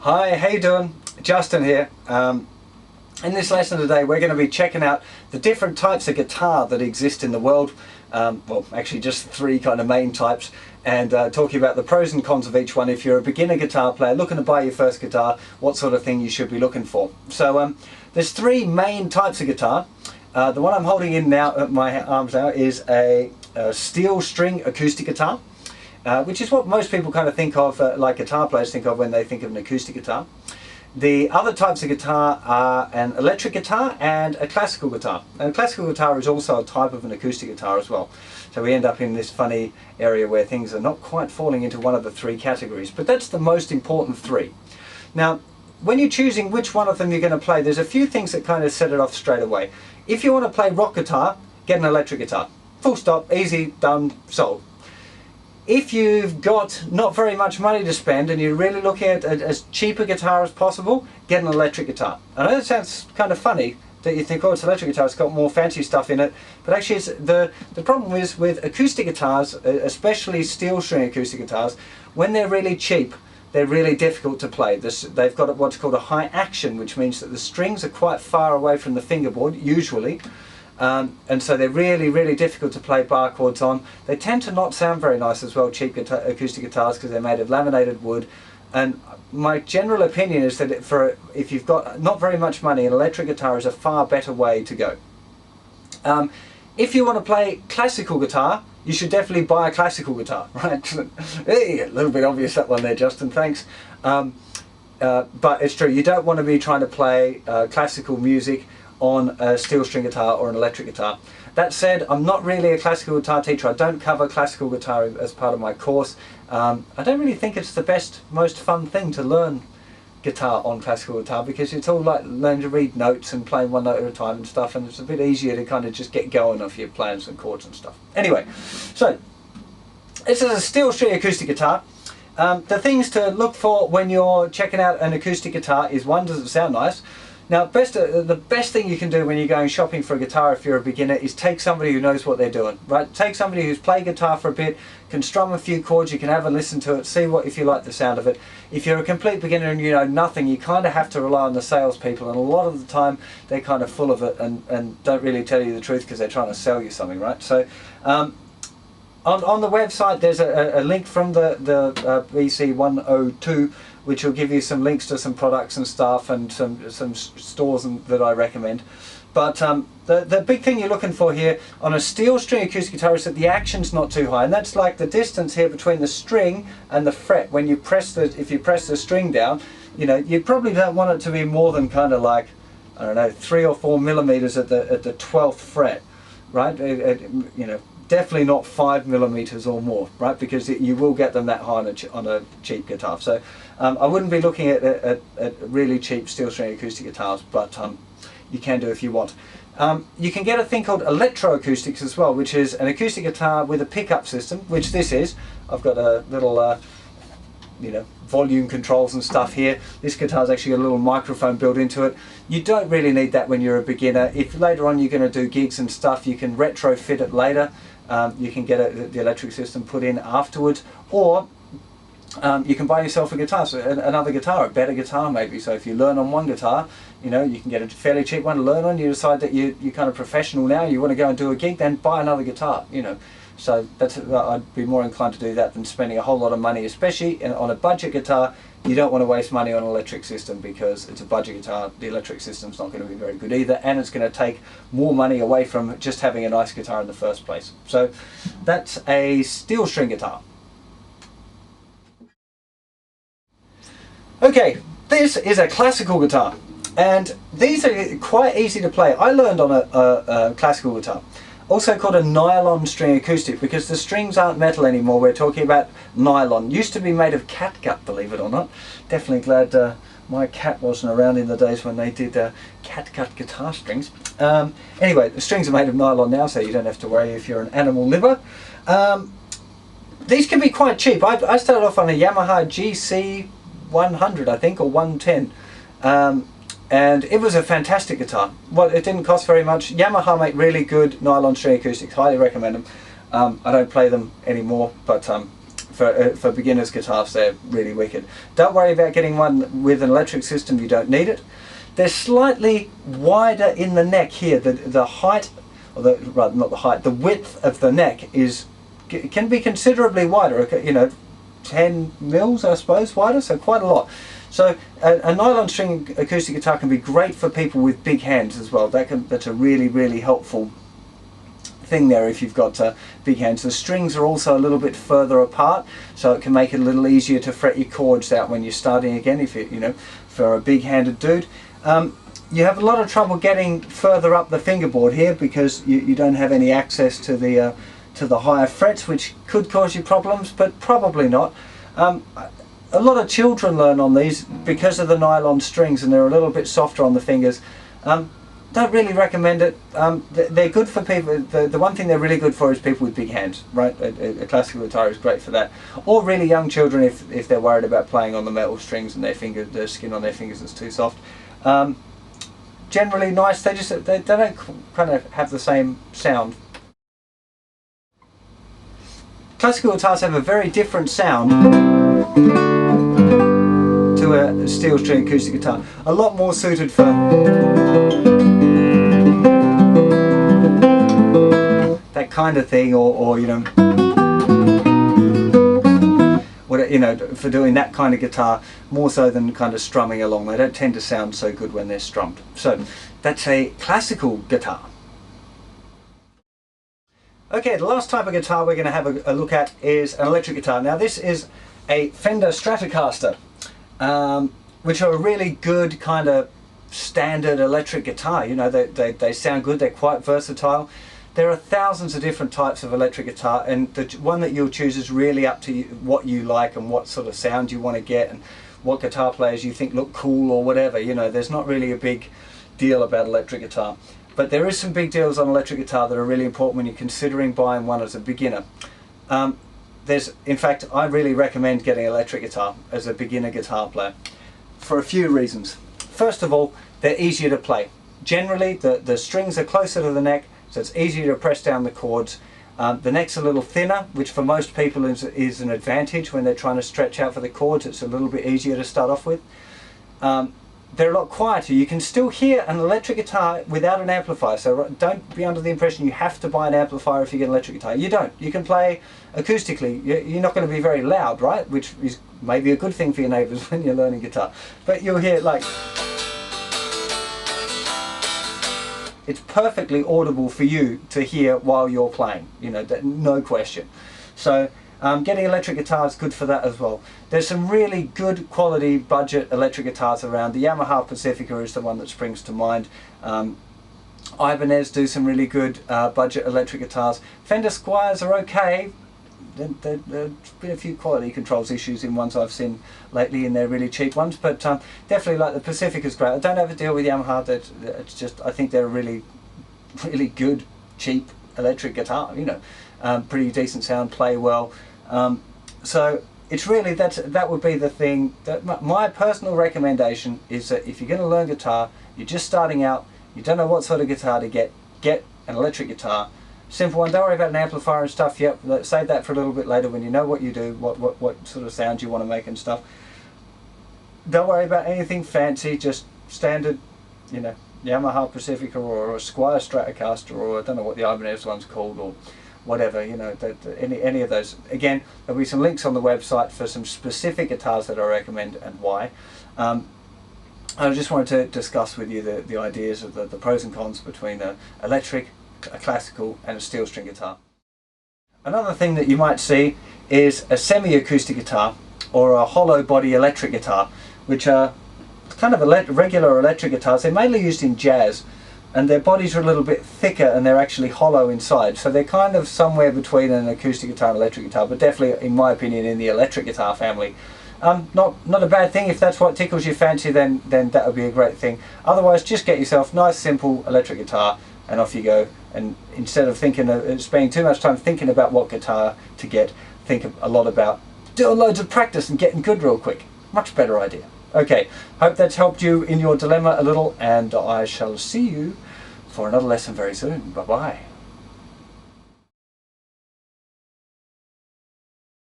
Hi, how you doing? Justin here. In this lesson today we're going to be checking out the different types of guitar that exist in the world. Well, actually just three kind of main types, and talking about the pros and cons of each one. If you're a beginner guitar player looking to buy your first guitar, what sort of thing you should be looking for. So there's three main types of guitar. The one I'm holding in now at my arms now is a steel string acoustic guitar. Which is what most people kind of think of, like guitar players think of when they think of an acoustic guitar. The other types of guitar are an electric guitar and a classical guitar. And a classical guitar is also a type of an acoustic guitar as well. So we end up in this funny area where things are not quite falling into one of the three categories. But that's the most important three. Now, when you're choosing which one of them you're going to play, there's a few things that kind of set it off straight away. If you want to play rock guitar, get an electric guitar. Full stop, easy, done, sold. If you've got not very much money to spend and you're really looking at as cheap a guitar as possible, get an electric guitar. I know that sounds kind of funny that you think, oh, it's an electric guitar, it's got more fancy stuff in it, but actually it's the problem is with acoustic guitars, especially steel string acoustic guitars, when they're really cheap, they're really difficult to play. They've got what's called a high action, which means that the strings are quite far away from the fingerboard, usually. And so they're really difficult to play bar chords on. They tend to not sound very nice as well, cheap acoustic guitars, because they're made of laminated wood. And my general opinion is that if you've got not very much money, an electric guitar is a far better way to go. If you want to play classical guitar, you should definitely buy a classical guitar, right? Hey, a little bit obvious that one there, Justin, thanks. But it's true, you don't want to be trying to play classical music on a steel string guitar or an electric guitar. That said, I'm not really a classical guitar teacher. I don't cover classical guitar as part of my course. I don't really think it's the best, most fun thing to learn guitar on classical guitar, because it's all like learning to read notes and playing one note at a time and stuff, and it's a bit easier to kind of just get going if you're playing some chords and stuff. Anyway, so this is a steel string acoustic guitar. The things to look for when you're checking out an acoustic guitar is, one, does it sound nice? Now, the best thing you can do when you're going shopping for a guitar if you're a beginner is take somebody who knows what they're doing, right? Take somebody who's played guitar for a bit, can strum a few chords, you can have a listen to it, see if you like the sound of it. If you're a complete beginner and you know nothing, you kind of have to rely on the salespeople, and a lot of the time they're kind of full of it and don't really tell you the truth because they're trying to sell you something, right? So on the website there's a link from the BC-102, which will give you some links to some products and stuff and some stores that I recommend. But the big thing you're looking for here on a steel string acoustic guitar is that the action's not too high, and that's like the distance here between the string and the fret. When you if you press the string down, you know, you probably don't want it to be more than kind of like, I don't know, 3 or 4 millimeters at the 12th fret, right? You know, definitely not 5 millimeters or more, right? Because you will get them that high on a cheap guitar. So I wouldn't be looking at really cheap steel string acoustic guitars, but you can do if you want. You can get a thing called electroacoustics as well, which is an acoustic guitar with a pickup system, which this is. I've got a little you know, volume controls and stuff here. This guitar's actually got a little microphone built into it. You don't really need that when you're a beginner. If later on you're going to do gigs and stuff, you can retrofit it later. You can get the electric system put in afterwards, or you can buy yourself a guitar, so another guitar, a better guitar maybe. So if you learn on one guitar, you know, you can get a fairly cheap one to learn on. You decide that you're kind of professional now, you want to go and do a gig, then buy another guitar, you know. So I'd be more inclined to do that than spending a whole lot of money, especially on a budget guitar. You don't want to waste money on an electric system because it's a budget guitar. The electric system's not going to be very good either, and it's going to take more money away from just having a nice guitar in the first place. So that's a steel string guitar. Okay, this is a classical guitar, and these are quite easy to play. I learned on a classical guitar, also called a nylon string acoustic, because the strings aren't metal anymore. We're talking about nylon. Used to be made of catgut, believe it or not. Definitely glad my cat wasn't around in the days when they did catgut guitar strings. Anyway, the strings are made of nylon now, so you don't have to worry if you're an animal liver. These can be quite cheap. I started off on a Yamaha GC-100, I think, or 110. And it was a fantastic guitar. Well, it didn't cost very much. Yamaha make really good nylon string acoustics. Highly recommend them. I don't play them anymore, but for beginners guitars, they're really wicked. Don't worry about getting one with an electric system, you don't need it. They're slightly wider in the neck here. The height, or rather not the height, the width of the neck can be considerably wider, you know, 10 mils I suppose wider, so quite a lot. So a nylon string acoustic guitar can be great for people with big hands as well. That's a really helpful thing there if you've got big hands. The strings are also a little bit further apart, so it can make it a little easier to fret your chords out when you're starting again, if you know, for a big-handed dude. You have a lot of trouble getting further up the fingerboard here because you don't have any access to the higher frets, which could cause you problems, but probably not. A lot of children learn on these because of the nylon strings, and they're a little bit softer on the fingers. Don't really recommend it. They're good for people. The one thing they're really good for is people with big hands, right? A classical guitar is great for that. Or really young children if they're worried about playing on the metal strings and the skin on their fingers is too soft. Generally nice. They don't kind of have the same sound. Classical guitars have a very different sound to a steel string acoustic guitar. A lot more suited for that kind of thing, or you know, for doing that kind of guitar, more so than kind of strumming along. They don't tend to sound so good when they're strummed. So that's a classical guitar. Okay, the last type of guitar we're going to have a look at is an electric guitar. Now this is a Fender Stratocaster, which are a really good kind of standard electric guitar. You know, they sound good, they're quite versatile. There are thousands of different types of electric guitar, and the one that you'll choose is really up to you, what you like and what sort of sound you want to get, and what guitar players you think look cool or whatever. You know, there's not really a big deal about electric guitar. But there is some big deals on electric guitar that are really important when you're considering buying one as a beginner. In fact, I really recommend getting an electric guitar as a beginner guitar player for a few reasons. First of all, they're easier to play. Generally, the strings are closer to the neck, so it's easier to press down the chords. The neck's a little thinner, which for most people is an advantage when they're trying to stretch out for the chords. It's a little bit easier to start off with. They're a lot quieter. You can still hear an electric guitar without an amplifier, so don't be under the impression you have to buy an amplifier if you get an electric guitar. You don't. You can play acoustically. You're not going to be very loud, right? Which is maybe a good thing for your neighbours when you're learning guitar. But you'll hear like... It's perfectly audible for you to hear while you're playing, you know, no question. So getting electric guitar is good for that as well. There's some really good quality budget electric guitars around. The Yamaha Pacifica is the one that springs to mind. Ibanez do some really good budget electric guitars. Fender Squiers are okay. There's been a few quality controls issues in ones I've seen lately, and they're really cheap ones, but definitely like the Pacifica's great. I don't ever deal with Yamaha. It's just, I think they're a really good, cheap electric guitar, you know, pretty decent sound, play well. So it's really, that would be the thing. My personal recommendation is that if you're going to learn guitar, you're just starting out, you don't know what sort of guitar to get an electric guitar. Simple one, don't worry about an amplifier and stuff. Yep, save that for a little bit later when you know what you do, what sort of sounds you want to make and stuff. Don't worry about anything fancy, just standard, you know, Yamaha Pacifica or a Squier Stratocaster, or I don't know what the Ibanez one's called, or whatever, you know, any of those. Again, there'll be some links on the website for some specific guitars that I recommend and why. I just wanted to discuss with you the ideas of the pros and cons between electric, a classical and a steel string guitar. Another thing that you might see is a semi-acoustic guitar or a hollow body electric guitar, which are kind of regular electric guitars. They're mainly used in jazz, and their bodies are a little bit thicker and they're actually hollow inside, so they're kind of somewhere between an acoustic guitar and electric guitar, but definitely, in my opinion, in the electric guitar family. Not a bad thing. If that's what tickles your fancy, then that would be a great thing. Otherwise, just get yourself nice simple electric guitar and off you go. And instead of spending too much time thinking about what guitar to get, think a lot about doing loads of practice and getting good real quick. Much better idea. Okay, hope that's helped you in your dilemma a little, and I shall see you for another lesson very soon. Bye bye.